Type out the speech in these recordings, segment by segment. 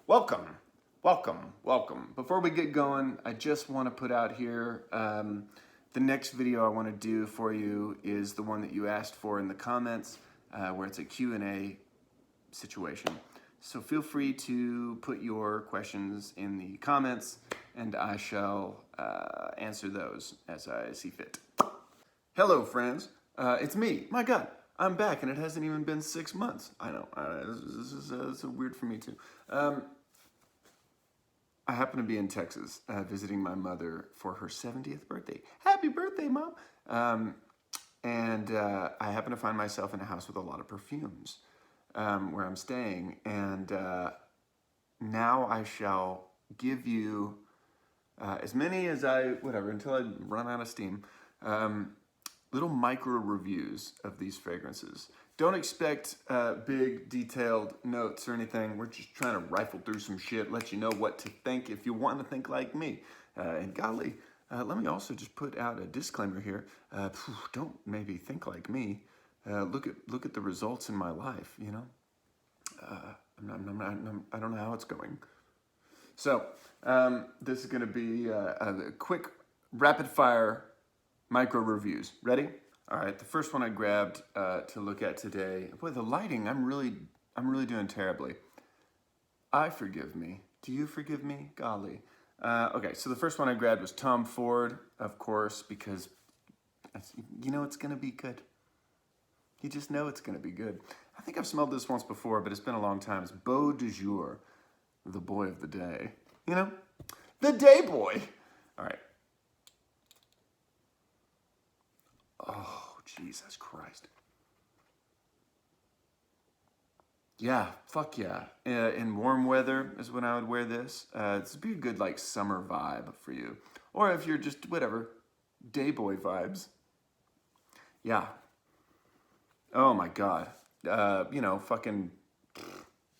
Welcome, welcome, welcome. Before we get going, I just want to put out here, the next video I want to do for you is the one that you asked for in the comments, where it's a Q&A situation. So feel free to put your questions in the comments and I shall answer those as I see fit. Hello friends, it's me. My God, I'm back and it hasn't even been 6 months. I know, this is weird for me too. I happen to be in Texas visiting my mother for her 70th birthday. Happy birthday, Mom! I happen to find myself in a house with a lot of perfumes where I'm staying. And now I shall give you as many as until I run out of steam, little micro reviews of these fragrances. Don't expect big detailed notes or anything. We're just trying to rifle through some shit, let you know what to think if you want to think like me. And golly, let me also just put out a disclaimer here. Don't maybe think like me. Look at the results in my life, you know? I don't know how it's going. So this is gonna be a quick rapid fire micro reviews. Ready? All right, the first one I grabbed to look at today. Boy, the lighting, I'm really doing terribly. I forgive me. Do you forgive me? Golly. Okay, so the first one I grabbed was Tom Ford, of course, because you know it's gonna be good. You just know it's gonna be good. I think I've smelled this once before, but it's been a long time. It's Beau de Jour, the boy of the day. You know, the day boy. All right. Oh, Jesus Christ. Yeah, fuck yeah. In warm weather is when I would wear this. It's be a good like summer vibe for you. Or if you're just whatever, day boy vibes. Yeah. Oh my God. You know, fucking,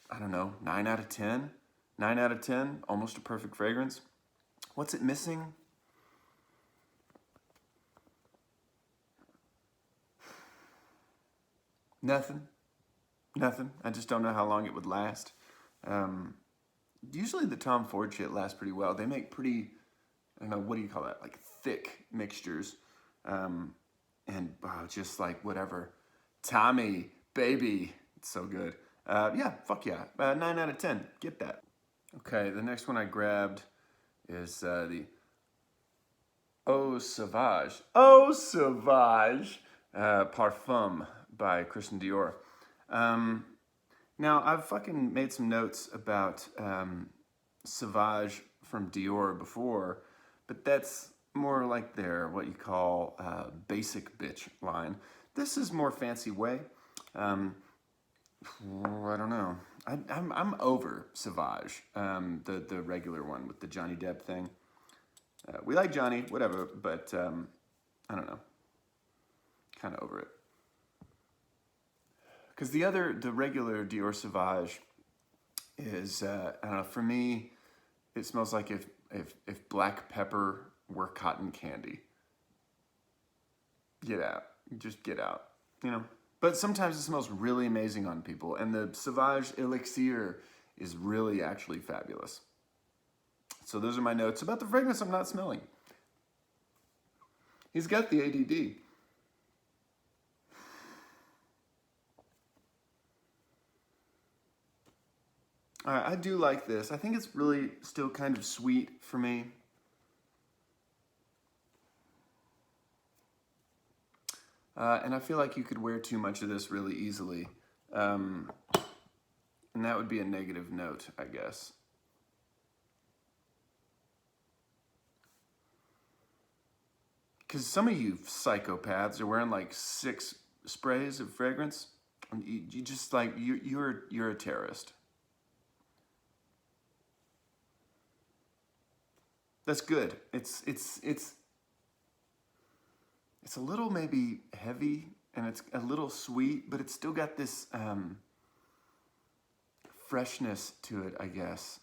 I don't know, 9 out of 10. 9 out of 10, almost a perfect fragrance. What's it missing? Nothing. I just don't know how long it would last. Usually the Tom Ford shit lasts pretty well. They make pretty, I don't know, what do you call that? Like thick mixtures. Just like whatever. Tommy, baby. It's so good. Yeah, fuck yeah. 9 out of 10. Get that. Okay, the next one I grabbed is the Eau Sauvage. Eau Sauvage Parfum by Christian Dior. Now, I've fucking made some notes about Sauvage from Dior before, but that's more like their, what you call, basic bitch line. This is more fancy way. I don't know. I'm over Sauvage, the regular one with the Johnny Depp thing. We like Johnny, whatever, but I don't know. Kind of over it. Because the regular Dior Sauvage is, I don't know, for me, it smells like if black pepper were cotton candy. Get out. Just get out, you know? But sometimes it smells really amazing on people, and the Sauvage Elixir is really actually fabulous. So those are my notes about the fragrance I'm not smelling. He's got the ADD. All right, I do like this. I think it's really still kind of sweet for me. And I feel like you could wear too much of this really easily. And that would be a negative note, I guess. Because some of you psychopaths are wearing like 6 sprays of fragrance. And you just like, you're a terrorist. That's good. It's a little maybe heavy and it's a little sweet, but it's still got this freshness to it, I guess.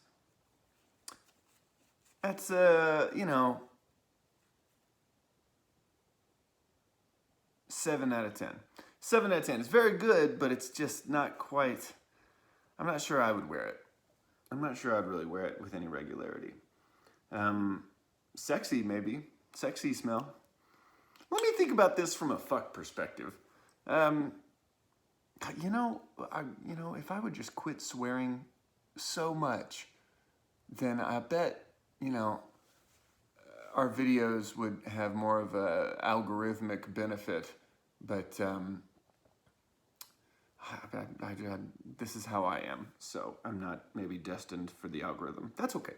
That's, you know, 7 out of 10. 7 out of 10. It's very good, but it's just not quite, I'm not sure I would wear it. I'm not sure I'd really wear it with any regularity. Sexy, maybe. Sexy smell. Let me think about this from a fuck perspective. You know, if I would just quit swearing so much, then I bet, our videos would have more of a algorithmic benefit. But this is how I am, so I'm not maybe destined for the algorithm. That's okay.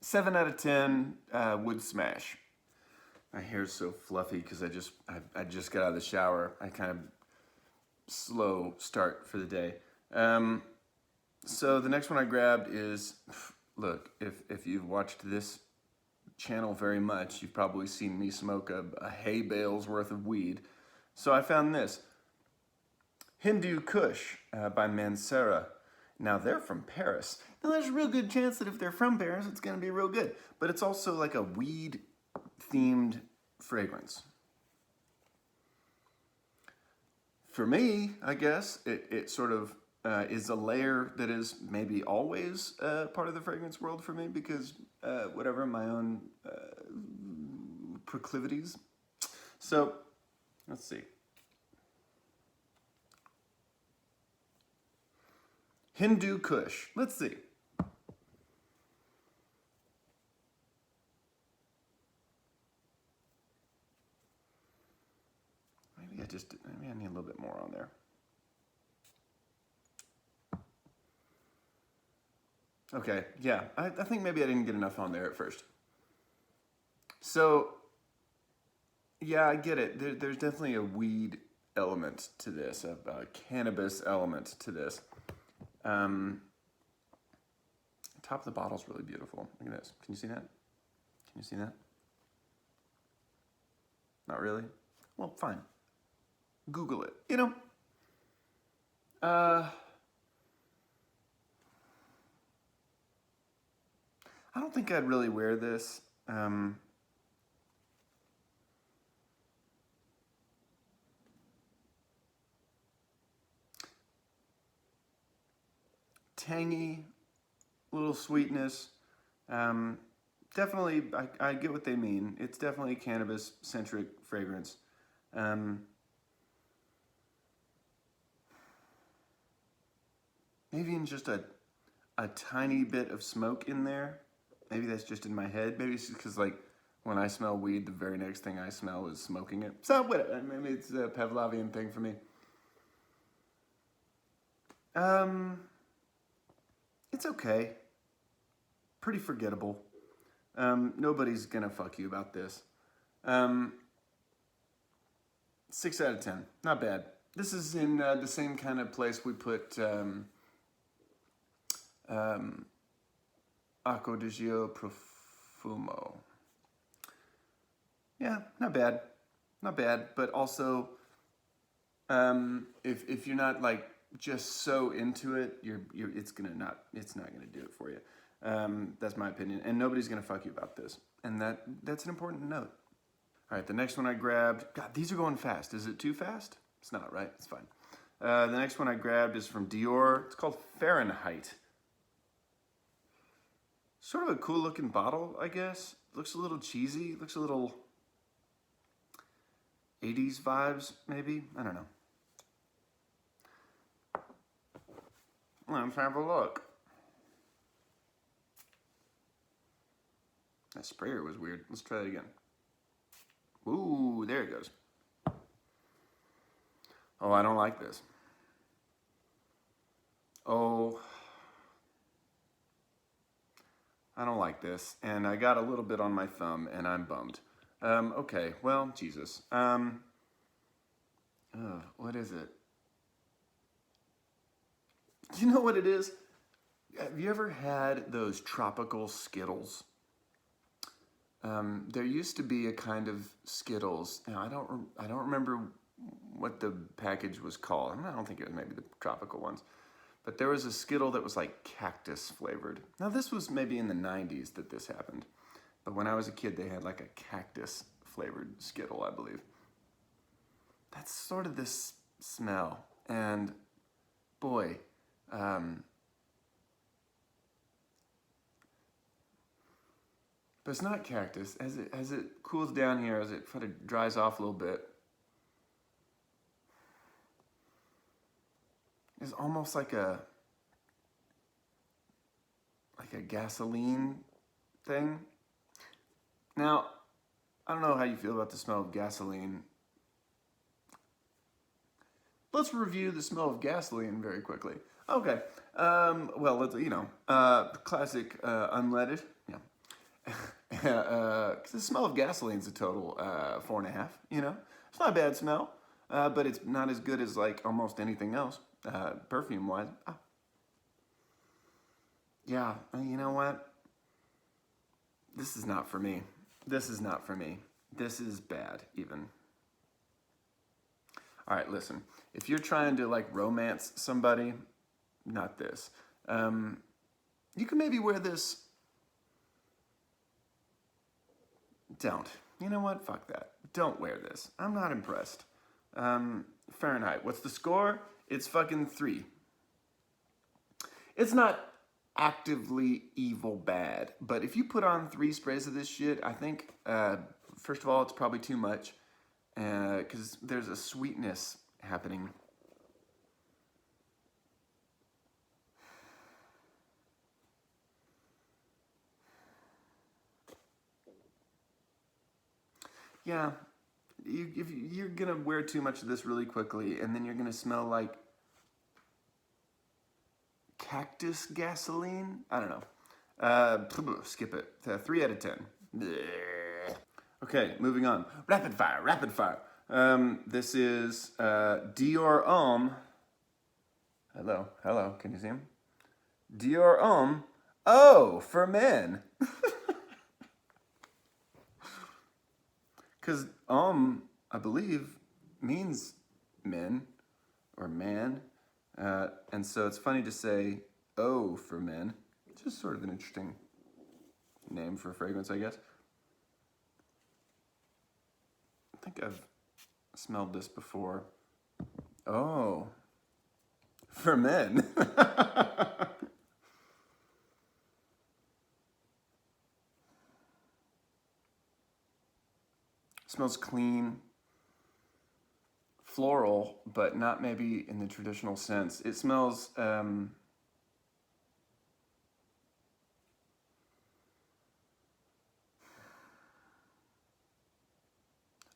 7 out of 10 would smash. My hair's so fluffy because I just got out of the shower. I kind of slow start for the day. So the next one I grabbed is, look, if you've watched this channel very much, you've probably seen me smoke a hay bale's worth of weed. So I found this. Hindu Kush by Mansera. Now they're from Paris. Now there's a real good chance that if they're from Paris, it's gonna be real good. But it's also like a weed themed fragrance. For me, I guess, it sort of is a layer that is maybe always part of the fragrance world for me because whatever, my own proclivities. So, let's see. Hindu Kush. Let's see. Maybe I need a little bit more on there. Okay, yeah, I think maybe I didn't get enough on there at first. So, yeah, I get it. There's definitely a weed element to this, a cannabis element to this. Top of the bottle's really beautiful. Look at this. Can you see that? Can you see that? Not really? Well, fine. Google it. I don't think I'd really wear this. Tangy, little sweetness. Definitely, I get what they mean. It's definitely a cannabis-centric fragrance. Maybe in just a tiny bit of smoke in there. Maybe that's just in my head. Maybe it's just because, like, when I smell weed, the very next thing I smell is smoking it. So, whatever. Maybe it's a Pavlovian thing for me. It's okay. Pretty forgettable. Nobody's gonna fuck you about this. 6 out of 10. Not bad. This is in the same kind of place we put Acqua di Gio Profumo. Yeah, not bad. Not bad, but also if you're not like just so into it, it's not gonna do it for you. That's my opinion, and nobody's gonna fuck you about this, and that's an important note. All right, the next one I grabbed. God, these are going fast. Is it too fast? It's not, right? It's fine. The next one I grabbed is from Dior. It's called Fahrenheit. Sort of a cool looking bottle, I guess. Looks a little cheesy. Looks a little 80s vibes, maybe. I don't know. Let's have a look. That sprayer was weird. Let's try it again. Ooh, there it goes. Oh, I don't like this. Oh, I don't like this. And I got a little bit on my thumb, and I'm bummed. Okay, well, Jesus. What is it? You know what it is? Have you ever had those tropical Skittles? There used to be a kind of Skittles. Now, I don't remember what the package was called. I don't think it was maybe the tropical ones. But there was a Skittle that was like cactus flavored. Now, this was maybe in the 90s that this happened. But when I was a kid, they had like a cactus flavored Skittle, I believe. That's sort of this smell. And boy, But it's not cactus. As it cools down here, as it kind of dries off a little bit, it's almost like a gasoline thing. Now, I don't know how you feel about the smell of gasoline. Let's review the smell of gasoline very quickly. Okay. Well, let's, classic unleaded. Yeah. Because the smell of gasoline is a total 4.5. It's not a bad smell, but it's not as good as like almost anything else, perfume-wise. Yeah, you know what? This is not for me. This is not for me. This is bad, even. All right, listen. If you're trying to like romance somebody, not this. You can maybe wear this. Don't. You know what? Fuck that. Don't wear this. I'm not impressed. Fahrenheit. What's the score? It's fucking 3. It's not actively evil bad, but if you put on 3 sprays of this shit, I think, first of all, it's probably too much, because there's a sweetness happening. Yeah, if you're gonna wear too much of this really quickly, and then you're gonna smell like cactus gasoline? I don't know. Skip it. 3 out of 10. Blech. Okay, moving on. Rapid fire, rapid fire. This is Dior Homme. Hello, can you see him? Dior Homme. Oh, for men. Because Homme, I believe, means men or man. And so it's funny to say O for men. It's just sort of an interesting name for a fragrance, I guess. I think I've smelled this before. Oh, for men. Smells clean, floral, but not maybe in the traditional sense. It smells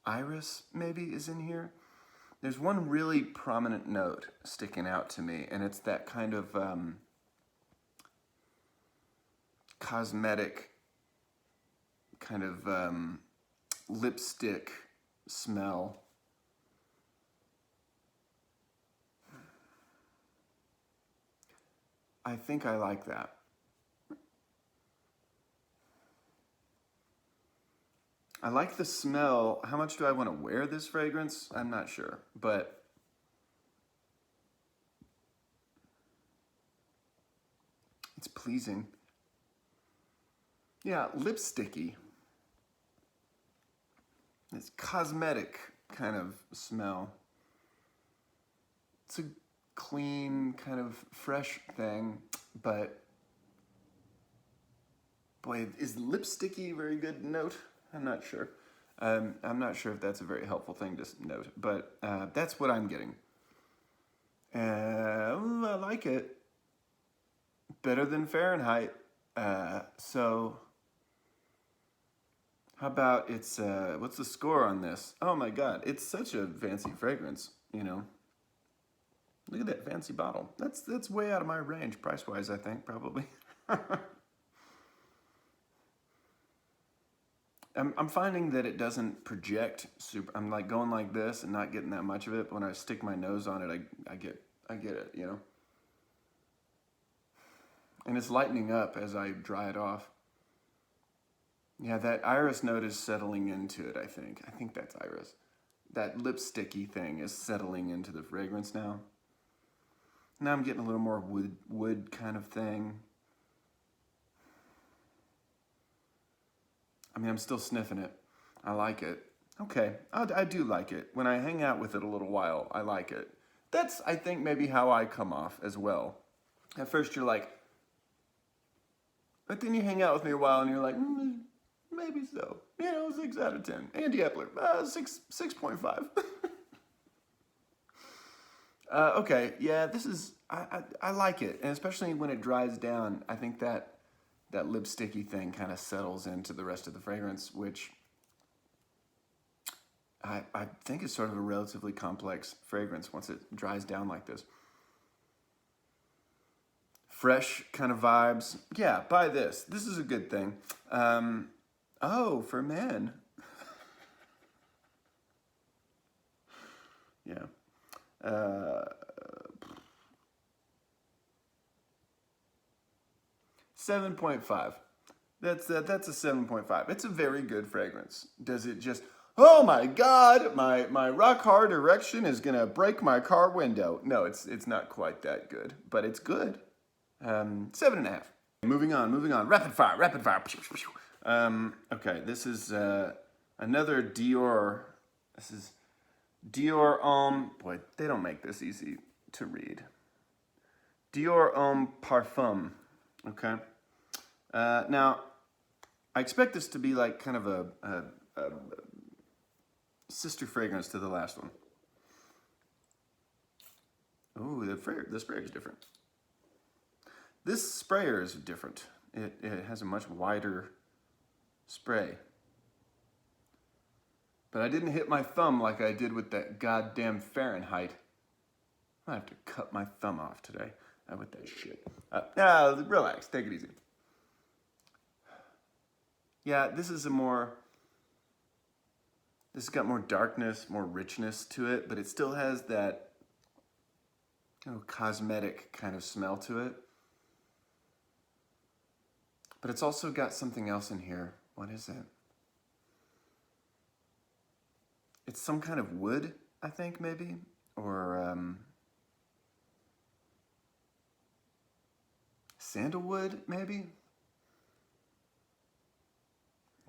iris maybe is in here. There's one really prominent note sticking out to me, and it's that kind of cosmetic kind of lipstick smell. I think I like that. I like the smell. How much do I want to wear this fragrance? I'm not sure, but it's pleasing. Yeah, lipsticky. It's cosmetic kind of smell. It's a clean, kind of fresh thing, but boy, is lipsticky a very good note? I'm not sure. I'm not sure if that's a very helpful thing to note, but that's what I'm getting. I like it. Better than Fahrenheit. So how about it's, what's the score on this? Oh my God, it's such a fancy fragrance, Look at that fancy bottle. That's way out of my range, price-wise, I think, probably. I'm finding that it doesn't project super. I'm like going like this and not getting that much of it. But when I stick my nose on it, I get it, And it's lightening up as I dry it off. Yeah, that iris note is settling into it, I think. I think that's iris. That lipsticky thing is settling into the fragrance now. Now I'm getting a little more wood kind of thing. I mean, I'm still sniffing it. I like it. Okay, I do like it. When I hang out with it a little while, I like it. That's, I think, maybe how I come off as well. At first you're like, but then you hang out with me a while and you're like, maybe so. 6 out of 10. Andy Epler, 6.5. Okay, yeah, this is, I like it. And especially when it dries down, I think that lipsticky thing kind of settles into the rest of the fragrance, which I think is sort of a relatively complex fragrance once it dries down like this. Fresh kind of vibes. Yeah, buy this. This is a good thing. Oh, for men. Yeah. 7.5. That's a 7.5. It's a very good fragrance. Does it just, oh my God, my rock hard erection is gonna break my car window? No, it's not quite that good, but it's good. 7.5. Moving on. Rapid fire. Okay, this is another Dior. This is Dior Homme. Boy, they don't make this easy to read. Dior Homme Parfum. Okay. Now, I expect this to be like kind of a sister fragrance to the last one. Ooh, the sprayer is different. This sprayer is different. It has a much wider spray. But I didn't hit my thumb like I did with that goddamn Fahrenheit. I have to cut my thumb off today with that shit. Relax, take it easy. Yeah, this has got more darkness, more richness to it, but it still has that cosmetic kind of smell to it. But it's also got something else in here. What is it? It's some kind of wood, I think, maybe, or sandalwood, maybe.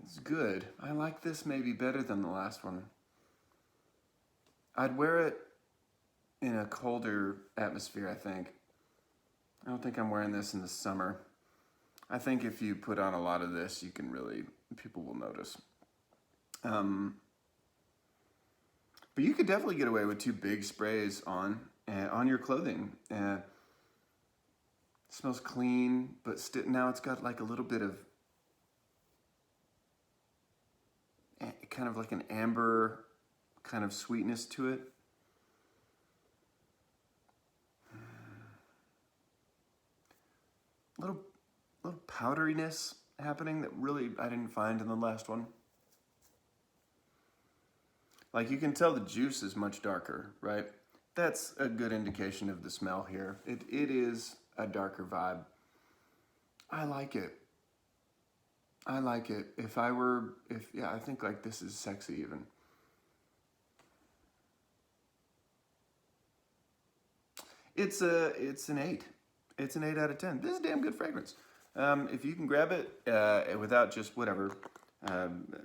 It's good. I like this maybe better than the last one. I'd wear it in a colder atmosphere, I think. I don't think I'm wearing this in the summer. I think if you put on a lot of this, people will notice. But you could definitely get away with 2 big sprays on your clothing. It smells clean, but now it's got like a little bit of kind of like an amber kind of sweetness to it. Little powderiness happening that really I didn't find in the last one. Like, you can tell the juice is much darker, right? That's a good indication of the smell here. It is a darker vibe. I like it. I think like this is sexy even. It's an 8. It's an 8 out of 10. This is a damn good fragrance. If you can grab it without just whatever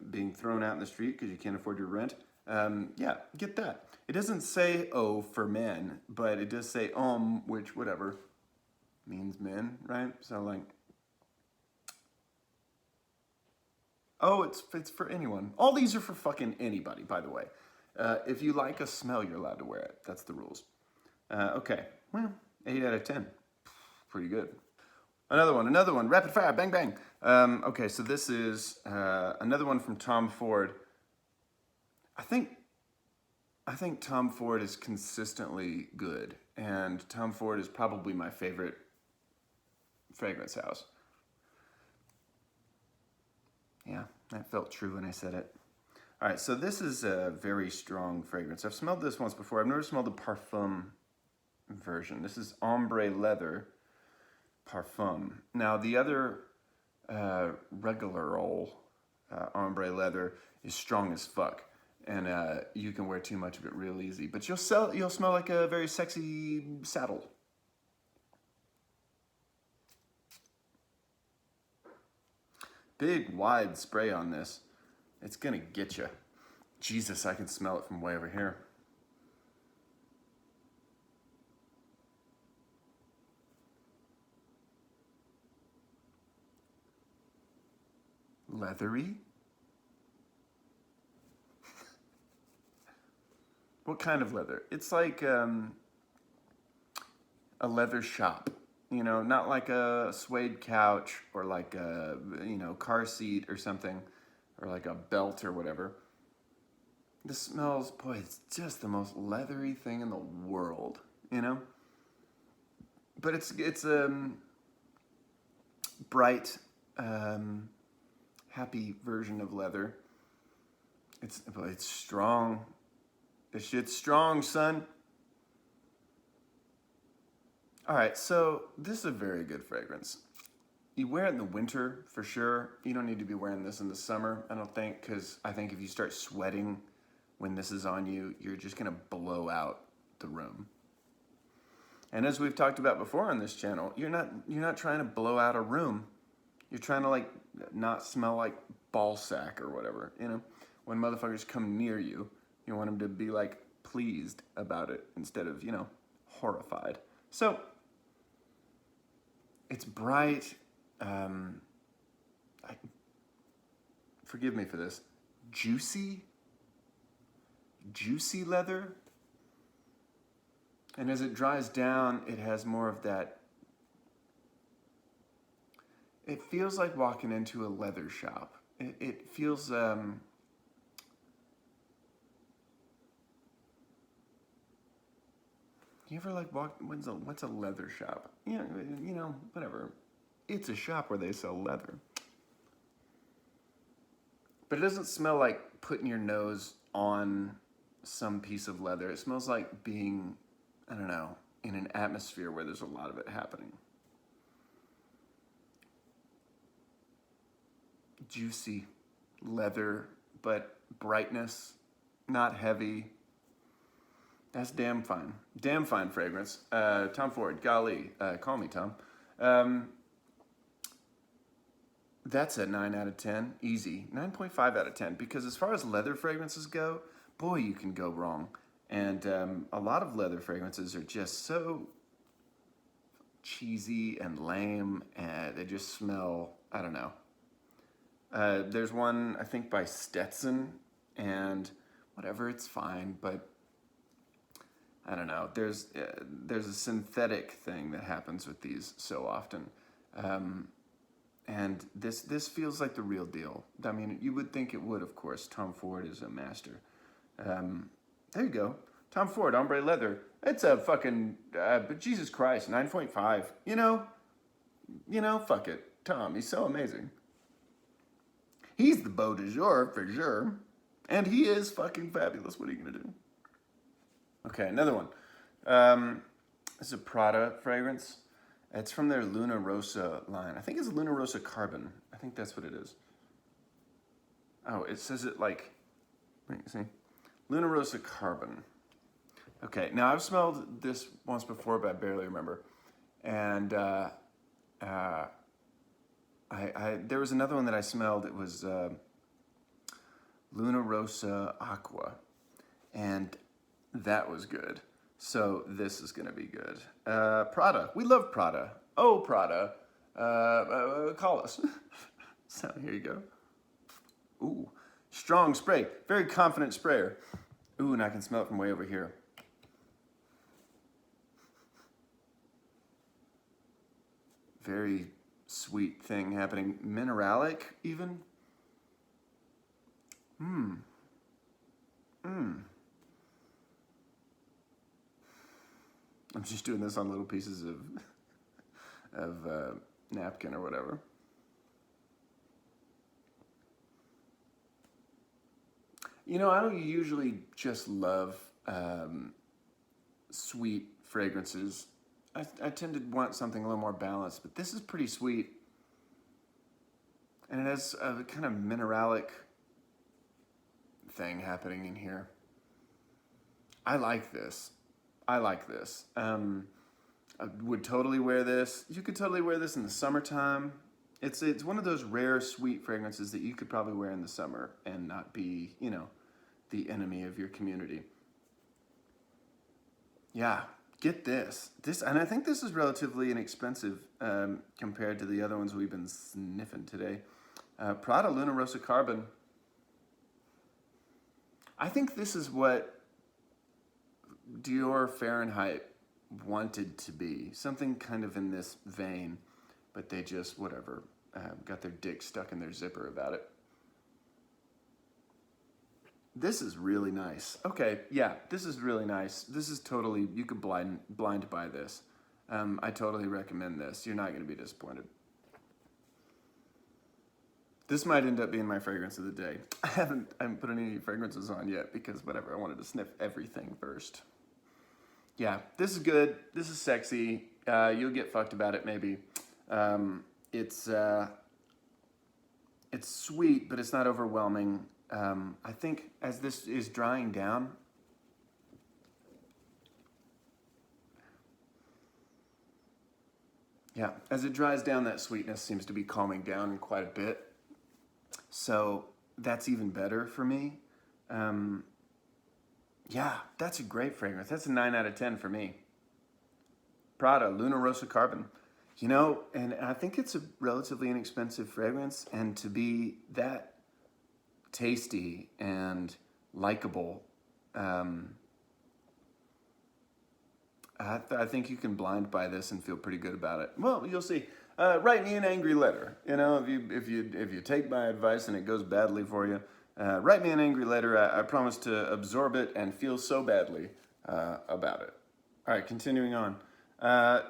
being thrown out in the street because you can't afford your rent, yeah, get that. It doesn't say "oh" for men, but it does say which whatever means men, right? So like, oh, it's for anyone. All these are for fucking anybody, by the way. If you like a smell, you're allowed to wear it. That's the rules. Okay, well, 8 out of 10. Pretty good. Another one. Rapid fire, bang, bang. Okay, so this is another one from Tom Ford. I think Tom Ford is consistently good, and Tom Ford is probably my favorite fragrance house. Yeah, that felt true when I said it. All right, so this is a very strong fragrance. I've smelled this once before. I've never smelled the Parfum version. This is Ombre Leather Parfum. Now, the other regular old Ombre Leather is strong as fuck, and you can wear too much of it real easy. But you'll smell like a very sexy saddle. Big, wide spray on this. It's gonna get you. Jesus, I can smell it from way over here. leathery? What kind of leather? It's like a leather shop, you know, not like a suede couch or like a, you know, car seat or something, or like a belt or whatever. This smells, boy, it's just the most leathery thing in the world, you know? But it's bright, happy version of leather. It's strong. This shit's strong, son. All right, so this is a very good fragrance. You wear it in the winter for sure. You don't need to be wearing this in the summer, I don't think, because I think if you start sweating when this is on you, you're just gonna blow out the room. And as we've talked about before on this channel, you're not trying to blow out a room. You're trying to like not smell like ball sack or whatever, you know? When motherfuckers come near you, you want them to be like pleased about it instead of, you know, horrified. So it's bright, forgive me for this, juicy leather. And as it dries down, it has more of that, it feels like walking into a leather shop. It feels, you ever like walk, what's a leather shop? You know, whatever. It's a shop where they sell leather. But it doesn't smell like putting your nose on some piece of leather. It smells like being, I don't know, in an atmosphere where there's a lot of it happening. Juicy leather, but brightness, not heavy. That's damn fine. Damn fine fragrance. Tom Ford, golly, call me Tom. That's a 9 out of 10, easy. 9.5 out of 10, because as far as leather fragrances go, boy, you can go wrong. And a lot of leather fragrances are just so cheesy and lame, and they just smell, I don't know. There's one, I think, by Stetson, and whatever, it's fine, but I don't know. There's a synthetic thing that happens with these so often. And this feels like the real deal. I mean, you would think it would, of course. Tom Ford is a master. There you go. Tom Ford, ombre leather. It's a fucking, but Jesus Christ, 9.5. You know, fuck it. Tom, he's so amazing. He's the beau de jour for sure. And he is fucking fabulous. What are you gonna do? Okay, another one. This is a Prada fragrance. It's from their Luna Rosa line. I think it's Luna Rosa Carbon. I think that's what it is. Oh, it says it like, wait, see? Luna Rosa Carbon. Okay, now I've smelled this once before, but I barely remember. And there was another one that I smelled. It was Luna Rosa Aqua. And that was good. So this is gonna be good. Prada, we love Prada. Oh, Prada, call us. So here you go. Ooh, strong spray, very confident sprayer. Ooh, and I can smell it from way over here. Very sweet thing happening. Mineralic, even. I'm just doing this on little pieces of napkin or whatever. You know, I don't usually just love sweet fragrances. I tend to want something a little more balanced, but this is pretty sweet. And it has a kind of mineralic thing happening in here. I like this. I would totally wear this. You could totally wear this in the summertime. It's one of those rare sweet fragrances that you could probably wear in the summer and not be, you know, the enemy of your community. Yeah, get this. And I think this is relatively inexpensive compared to the other ones we've been sniffing today. Prada Luna Rosa Carbon. I think this is what Dior Fahrenheit wanted to be. Something kind of in this vein, but they just, whatever, got their dick stuck in their zipper about it. This is really nice. Okay, yeah, this is really nice. This is totally, you could blind buy this. I totally recommend this. You're not going to be disappointed. This might end up being my fragrance of the day. I haven't put any fragrances on yet because whatever, I wanted to sniff everything first. Yeah, this is good. This is sexy. You'll get fucked about it maybe. It's sweet, but it's not overwhelming. I think as this is drying down, yeah, as it dries down, that sweetness seems to be calming down quite a bit. So that's even better for me. Yeah, that's a great fragrance. That's a 9 out of 10 for me. Prada Luna Rosa Carbon. You know, and I think it's a relatively inexpensive fragrance, and to be that tasty and likable, I think you can blind buy this and feel pretty good about it. Well, you'll see. Write me an angry letter. You know, if you take my advice and it goes badly for you, write me an angry letter. I promise to absorb it and feel so badly about it. All right, continuing on.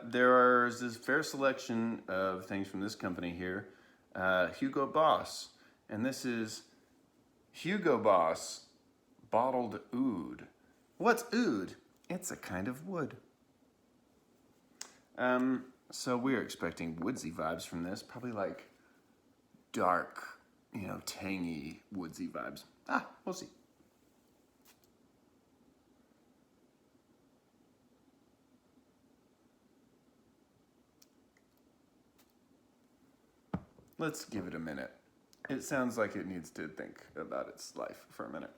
There's this fair selection of things from this company here. Hugo Boss. And this is Hugo Boss Bottled Oud. What's oud? It's a kind of wood. So we're expecting woodsy vibes from this. Probably like dark, you know, tangy, woodsy vibes. We'll see. Let's give it a minute. It sounds like it needs to think about its life for a minute.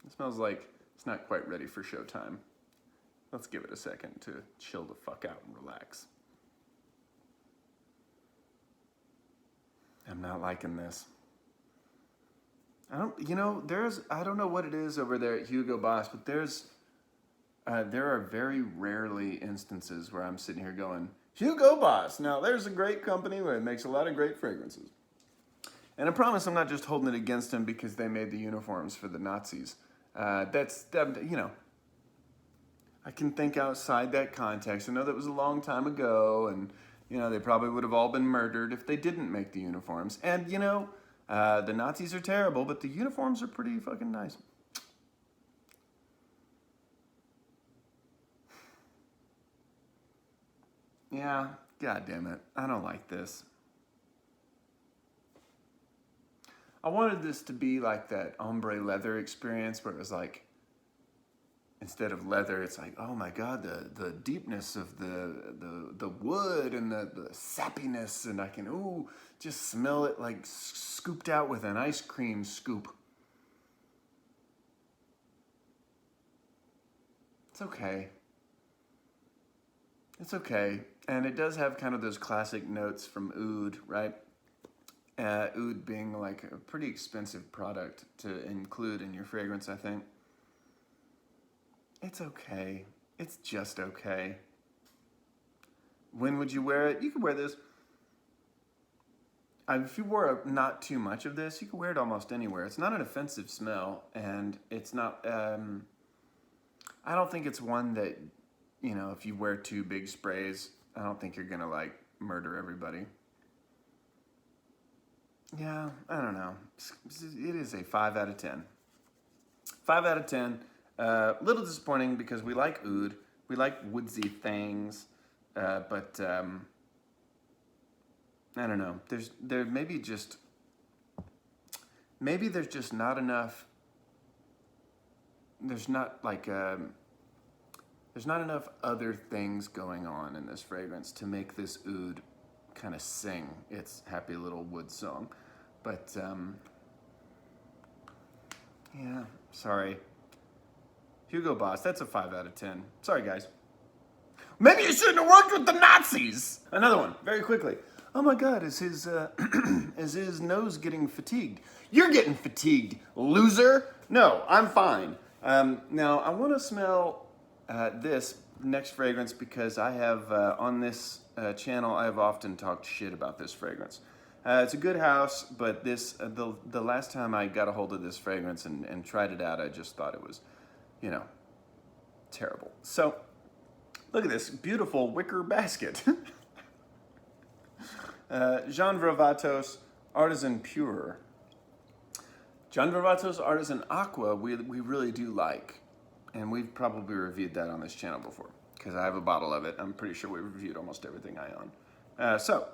It smells like it's not quite ready for showtime. Let's give it a second to chill the fuck out and relax. I'm not liking this. I don't know what it is over there at Hugo Boss, but there are very rarely instances where I'm sitting here going, Hugo Boss, now there's a great company where it makes a lot of great fragrances. And I promise I'm not just holding it against them because they made the uniforms for the Nazis. You know, I can think outside that context. I know that was a long time ago, and, you know, they probably would have all been murdered if they didn't make the uniforms. And, you know, the Nazis are terrible, but the uniforms are pretty fucking nice. Yeah, god damn it. I don't like this. I wanted this to be like that ombre leather experience where it was like, instead of leather, it's like, oh my god, the deepness of the wood and the sappiness, and I can just smell it like scooped out with an ice cream scoop. It's okay. It's okay. And it does have kind of those classic notes from oud, right? Oud being like a pretty expensive product to include in your fragrance, I think. It's okay. It's just okay. When would you wear it? You could wear this. If you wore not too much of this, you could wear it almost anywhere. It's not an offensive smell, and it's not, I don't think it's one that, you know, if you wear 2 big sprays, I don't think you're gonna like murder everybody. Yeah, I don't know. It is a 5 out of 10. 5 out of 10. Little disappointing because we like oud. We like woodsy things. But I don't know. Maybe there's just not enough. There's not enough other things going on in this fragrance to make this oud kind of sing its happy little wood song. But yeah, sorry. Hugo Boss, that's a 5 out of 10. Sorry, guys. Maybe you shouldn't have worked with the Nazis. Another one, very quickly. Oh my God, is his is his nose getting fatigued? You're getting fatigued, loser. No, I'm fine. Now I want to smell this next fragrance because I have on this channel I have often talked shit about this fragrance. It's a good house, but this the last time I got a hold of this fragrance and tried it out, I just thought it was, you know, terrible. So look at this beautiful wicker basket. Jean Vravatos Artisan Pure. John Vravatos Artisan Aqua we really do like, and we've probably reviewed that on this channel before because I have a bottle of it. I'm pretty sure we've reviewed almost everything I own. So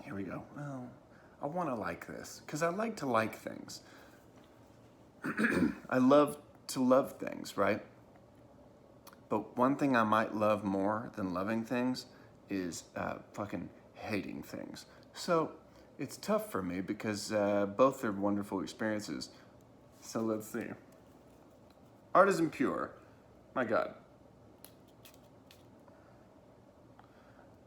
here we go. Well, I want to like this because I like to like things. I love to love things, right? But one thing I might love more than loving things is fucking hating things. So it's tough for me because both are wonderful experiences. So let's see. Artisan Pure. My God.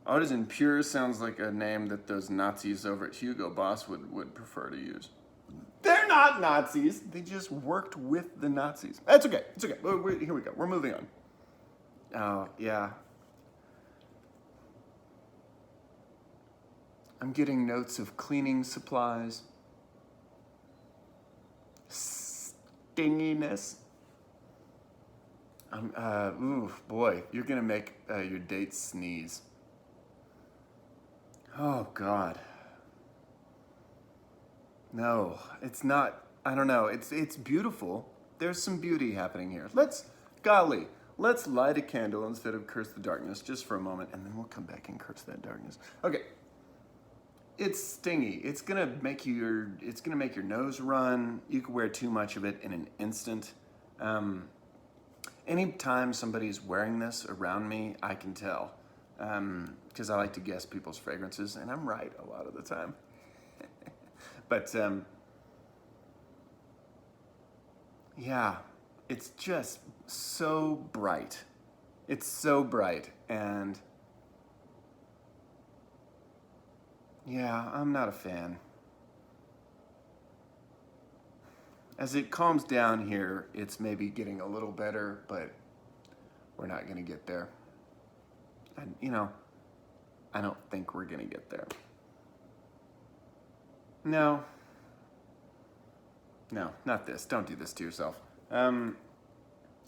Artisan Pure sounds like a name that those Nazis over at Hugo Boss would prefer to use. They're not Nazis. They just worked with the Nazis. That's okay. It's okay. Here we go. We're moving on. Oh, yeah. I'm getting notes of cleaning supplies, stinginess. Ooh, boy, you're gonna make your date sneeze. Oh, God. No, it's not. I don't know. It's beautiful. There's some beauty happening here. Let's light a candle instead of curse the darkness just for a moment, and then we'll come back and curse that darkness. Okay. It's stingy. It's gonna make your nose run. You can wear too much of it in an instant. Anytime somebody's wearing this around me, I can tell. Because I like to guess people's fragrances, and I'm right a lot of the time. But yeah, it's just so bright. It's so bright, and yeah, I'm not a fan. As it calms down here, it's maybe getting a little better, but we're not gonna get there. And I don't think we're gonna get there. No, not this. Don't do this to yourself.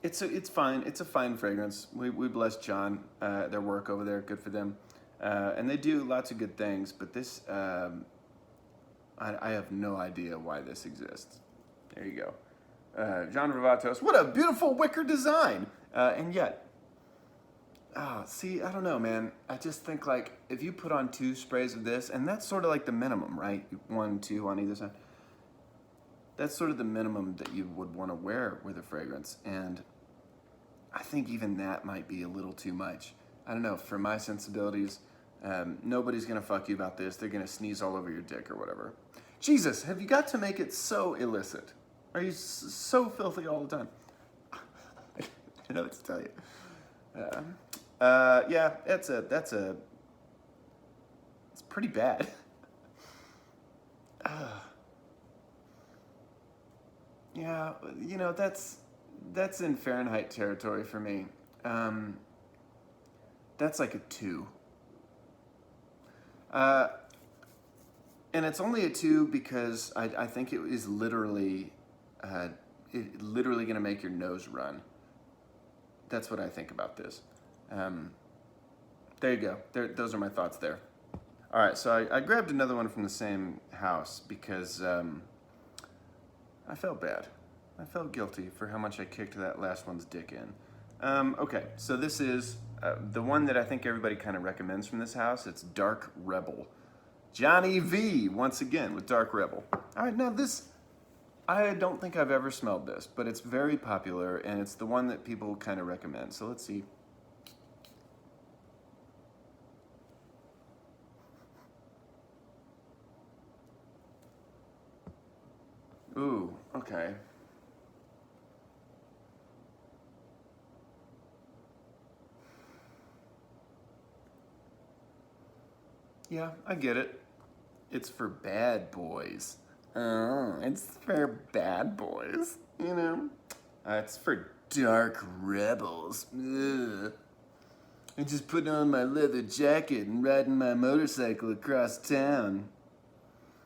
It's fine. It's a fine fragrance. We bless John, their work over there. Good for them. And they do lots of good things, but this, I have no idea why this exists. There you go. John Vravatos. What a beautiful wicker design. And yet, see, I don't know, man. I just think like if you put on 2 sprays of this, and that's sort of like the minimum, right? 1, 2 on either side. That's sort of the minimum that you would want to wear with a fragrance. And I think even that might be a little too much. I don't know, for my sensibilities, nobody's gonna fuck you about this. They're gonna sneeze all over your dick or whatever. Jesus, have you got to make it so illicit? Are you so filthy all the time? I don't know what to tell you. Yeah, it's pretty bad. Yeah, that's in Fahrenheit territory for me. That's like a 2. And it's only a 2 because I think it is literally gonna make your nose run. That's what I think about this. There you go. Those are my thoughts there. All right, so I grabbed another one from the same house because I felt bad. I felt guilty for how much I kicked that last one's dick in. Okay, so this is the one that I think everybody kind of recommends from this house. It's Dark Rebel. Johnny V, once again, with Dark Rebel. All right, now this, I don't think I've ever smelled this, but it's very popular, and it's the one that people kind of recommend. So let's see. Ooh, okay. Yeah, I get it. It's for bad boys. Oh, it's for bad boys, you know? It's for dark rebels. Ugh. I'm just putting on my leather jacket and riding my motorcycle across town.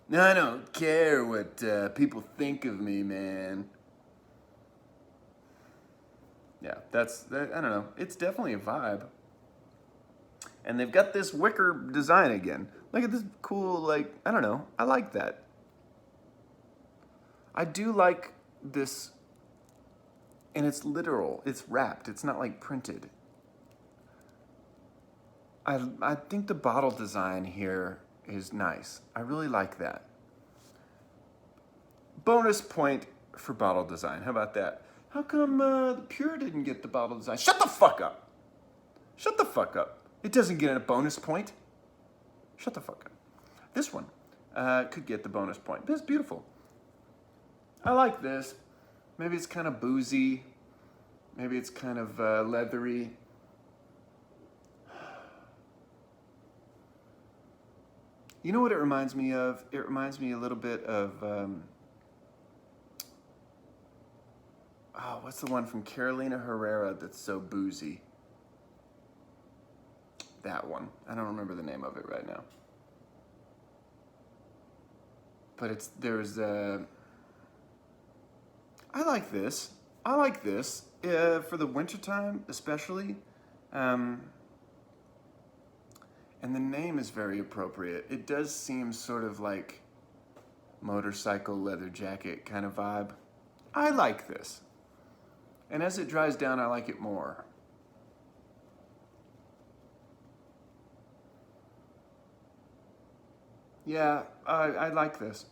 No, I don't care what people think of me, man. Yeah, I don't know. It's definitely a vibe. And they've got this wicker design again. Look at this cool, like, I don't know. I like that. I do like this, and it's literal. It's wrapped. It's not like printed. I think the bottle design here is nice. I really like that. Bonus point for bottle design. How about that? How come the Pure didn't get the bottle design? Shut the fuck up. Shut the fuck up. It doesn't get a bonus point. Shut the fuck up. This one could get the bonus point. This is beautiful. I like this. Maybe it's kind of boozy. Maybe it's kind of leathery. You know what it reminds me of? It reminds me a little bit of, what's the one from Carolina Herrera that's so boozy? That one. I don't remember the name of it right now. But I like this. I like this. For the wintertime, especially. And the name is very appropriate. It does seem sort of like motorcycle leather jacket kind of vibe. I like this. And as it dries down, I like it more. Yeah, I like this.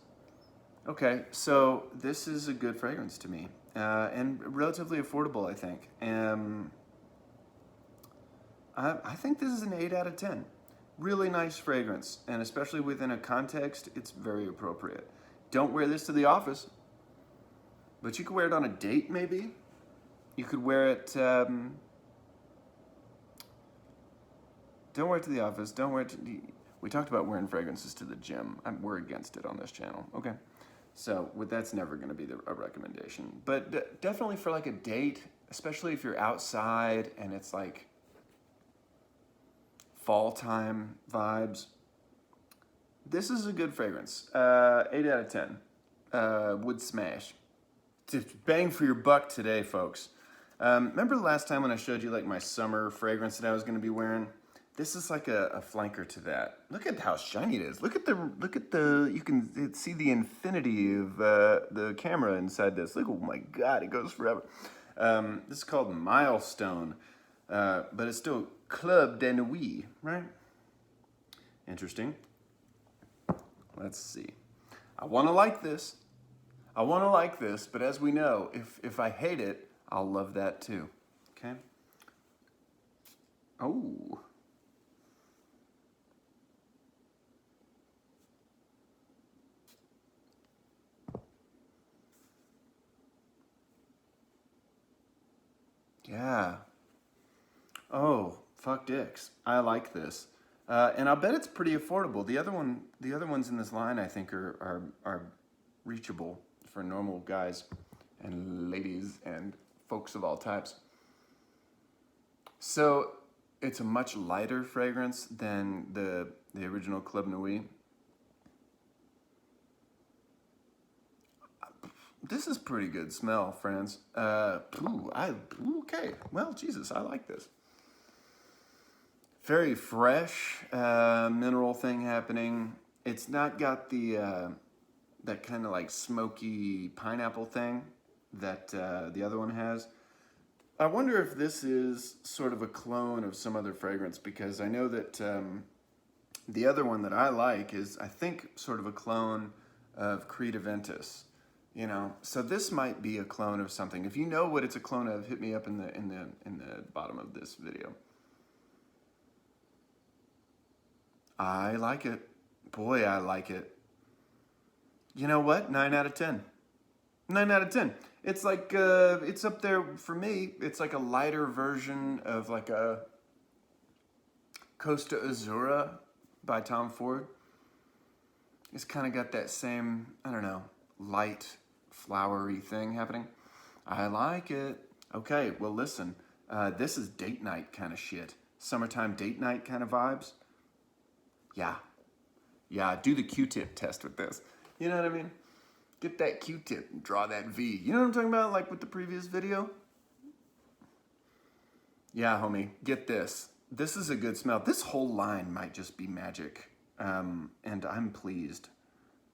Okay, so this is a good fragrance to me. And relatively affordable, I think. I think this is an 8 out of 10. Really nice fragrance, and especially within a context, it's very appropriate. Don't wear this to the office, but you could wear it on a date, maybe. You could wear it, don't wear it to the office, don't wear it to we talked about wearing fragrances to the gym. We're against it on this channel, okay? So that's never gonna be a recommendation. But definitely for like a date, especially if you're outside and it's like fall time vibes, this is a good fragrance. 8 out of 10. Would smash. Just bang for your buck today, folks. Remember the last time when I showed you like my summer fragrance that I was gonna be wearing? This is like a flanker to that. Look at how shiny it is. Look at the, you can see the infinity of the camera inside this. Look, oh my God, it goes forever. This is called Milestone, but it's still Club de Nuit, right? Interesting. Let's see. I want to like this. I want to like this, but as we know, if I hate it, I'll love that too. Okay? Oh. Yeah. Oh, fuck dicks. I like this. And I'll bet it's pretty affordable. The other ones in this line I think are reachable for normal guys and ladies and folks of all types. So it's a much lighter fragrance than the original Club Nuit. This is pretty good smell, friends. Okay. Well, Jesus, I like this. Very fresh mineral thing happening. It's not got the that kind of like smoky pineapple thing that the other one has. I wonder if this is sort of a clone of some other fragrance, because I know that the other one that I like is, I think, sort of a clone of Creed Aventus. You know, so this might be a clone of something. If you know what it's a clone of, hit me up in the bottom of this video. I like it. Boy, I like it. You know what? 9 out of 10. 9 out of 10. It's like, it's up there for me. It's like a lighter version of like a Costa Azura by Tom Ford. It's kind of got that same, I don't know, light, flowery thing happening. I like it. Okay, well listen, this is date night kind of shit. Summertime date night kind of vibes. Yeah. Yeah, do the Q-tip test with this. You know what I mean? Get that Q-tip and draw that V. You know what I'm talking about, like with the previous video? Yeah, homie, get this. This is a good smell. This whole line might just be magic, and I'm pleased.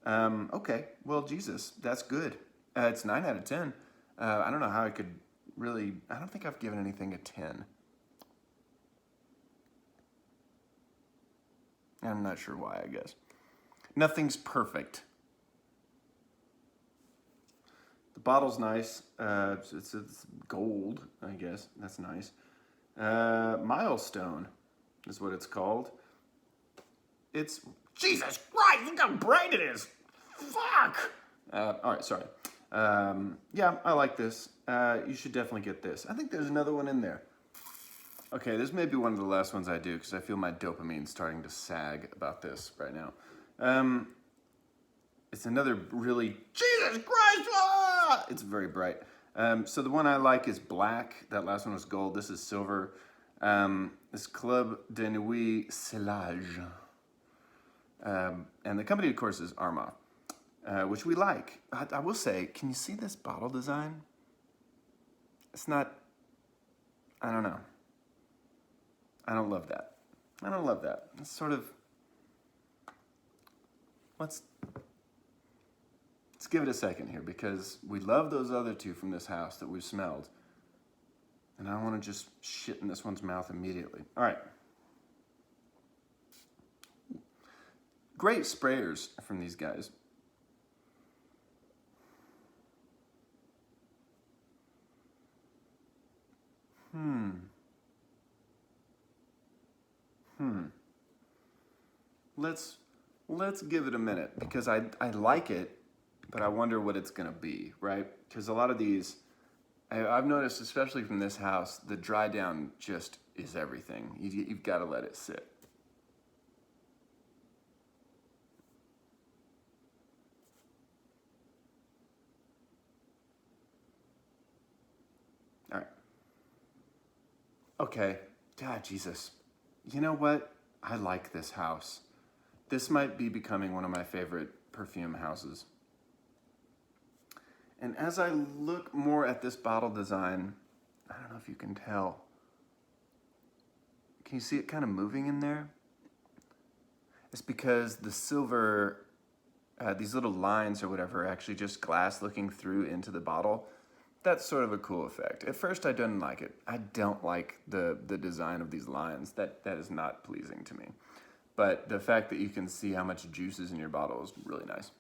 Okay, well, Jesus, that's good. It's 9 out of 10. I don't know how I could really, I don't think I've given anything a 10. I'm not sure why, I guess. Nothing's perfect. The bottle's nice. It's gold, I guess. That's nice. Milestone is what it's called. It's, Jesus Christ, look how bright it is. Fuck. All right, sorry. Yeah, I like this. You should definitely get this. I think there's another one in there. Okay, this may be one of the last ones I do because I feel my dopamine starting to sag about this right now. It's another really, Jesus Christ, ah! It's very bright. So the one I like is black. That last one was gold. This is silver. This Club de Nuit Celage. And the company, of course, is Armagh, which we like. I will say, can you see this bottle design? It's not, I don't know. I don't love that. I don't love that. It's sort of, let's give it a second here because we love those other two from this house that we've smelled. And I want to just shit in this one's mouth immediately. All right. Great sprayers from these guys. Let's give it a minute because I like it, but I wonder what it's gonna be, right? Because a lot of these, I've noticed, especially from this house, the dry down just is everything. You've got to let it sit. All right. Okay. God, Jesus. You know what? I like this house. This might be becoming one of my favorite perfume houses. And as I look more at this bottle design, I don't know if you can tell. Can you see it kind of moving in there? It's because the silver, these little lines or whatever, are actually just glass looking through into the bottle. That's sort of a cool effect. At first, I didn't like it. I don't like the design of these lines. That is not pleasing to me. But the fact that you can see how much juice is in your bottle is really nice.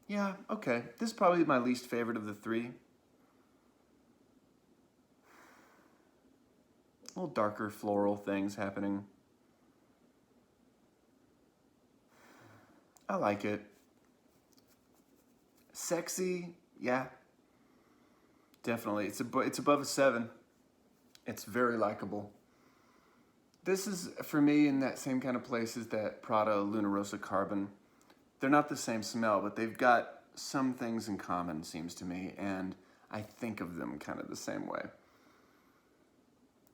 Yeah, okay. This is probably my least favorite of the three. A little darker floral things happening. I like it. Sexy, yeah. Definitely. It's above a 7. It's very likable. This is, for me, in that same kind of place as that Prada Luna Rossa Carbon. They're not the same smell, but they've got some things in common, seems to me, and I think of them kind of the same way.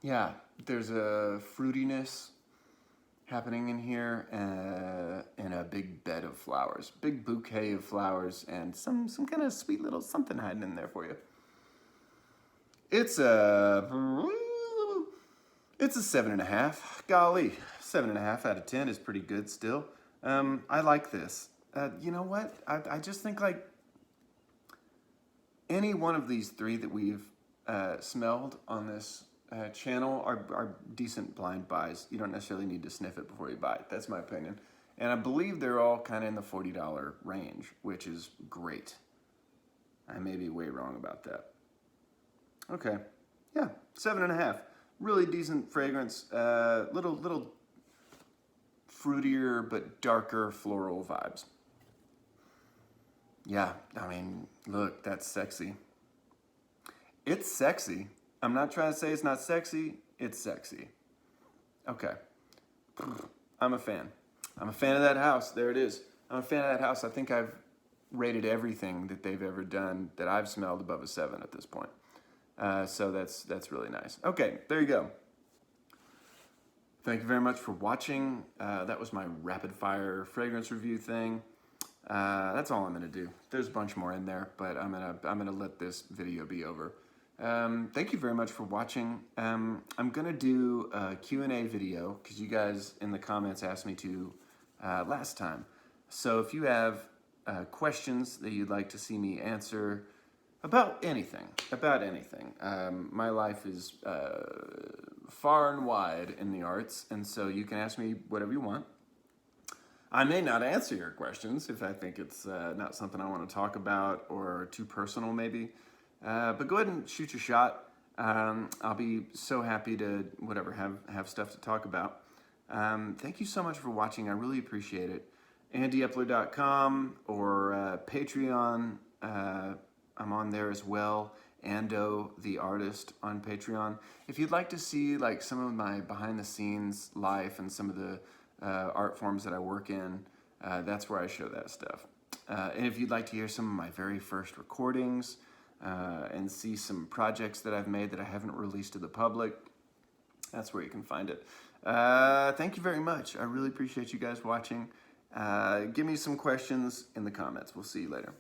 Yeah, there's a fruitiness happening in here, and a big bed of flowers. Big bouquet of flowers, and some kind of sweet little something hiding in there for you. It's a 7.5. Golly, 7.5 out of 10 is pretty good still. I like this. You know what? I just think like any one of these three that we've smelled on this channel are decent blind buys. You don't necessarily need to sniff it before you buy it. That's my opinion. And I believe they're all kind of in the $40 range, which is great. I may be way wrong about that. Okay, yeah, 7.5. Really decent fragrance. Little fruitier but darker floral vibes. Yeah, I mean, look, that's sexy. It's sexy. I'm not trying to say it's not sexy. It's sexy. Okay. I'm a fan. I'm a fan of that house. There it is. I'm a fan of that house. I think I've rated everything that they've ever done that I've smelled above a 7 at this point. So that's really nice. Okay, there you go. Thank you very much for watching. That was my rapid fire fragrance review thing. That's all I'm gonna do. There's a bunch more in there, but I'm gonna let this video be over. Thank you very much for watching. I'm gonna do a Q&A video because you guys in the comments asked me to last time. So if you have questions that you'd like to see me answer about anything, my life is far and wide in the arts, and so you can ask me whatever you want. I may not answer your questions if I think it's not something I want to talk about or too personal maybe, but go ahead and shoot your shot. I'll be so happy to have stuff to talk about. Thank you so much for watching. I really appreciate it. AndyEpler.com or Patreon. I'm on there as well. Ando the artist on Patreon. If you'd like to see like some of my behind the scenes life and some of the art forms that I work in, that's where I show that stuff. And if you'd like to hear some of my very first recordings and see some projects that I've made that I haven't released to the public, that's where you can find it. Thank you very much. I really appreciate you guys watching. Give me some questions in the comments. We'll see you later.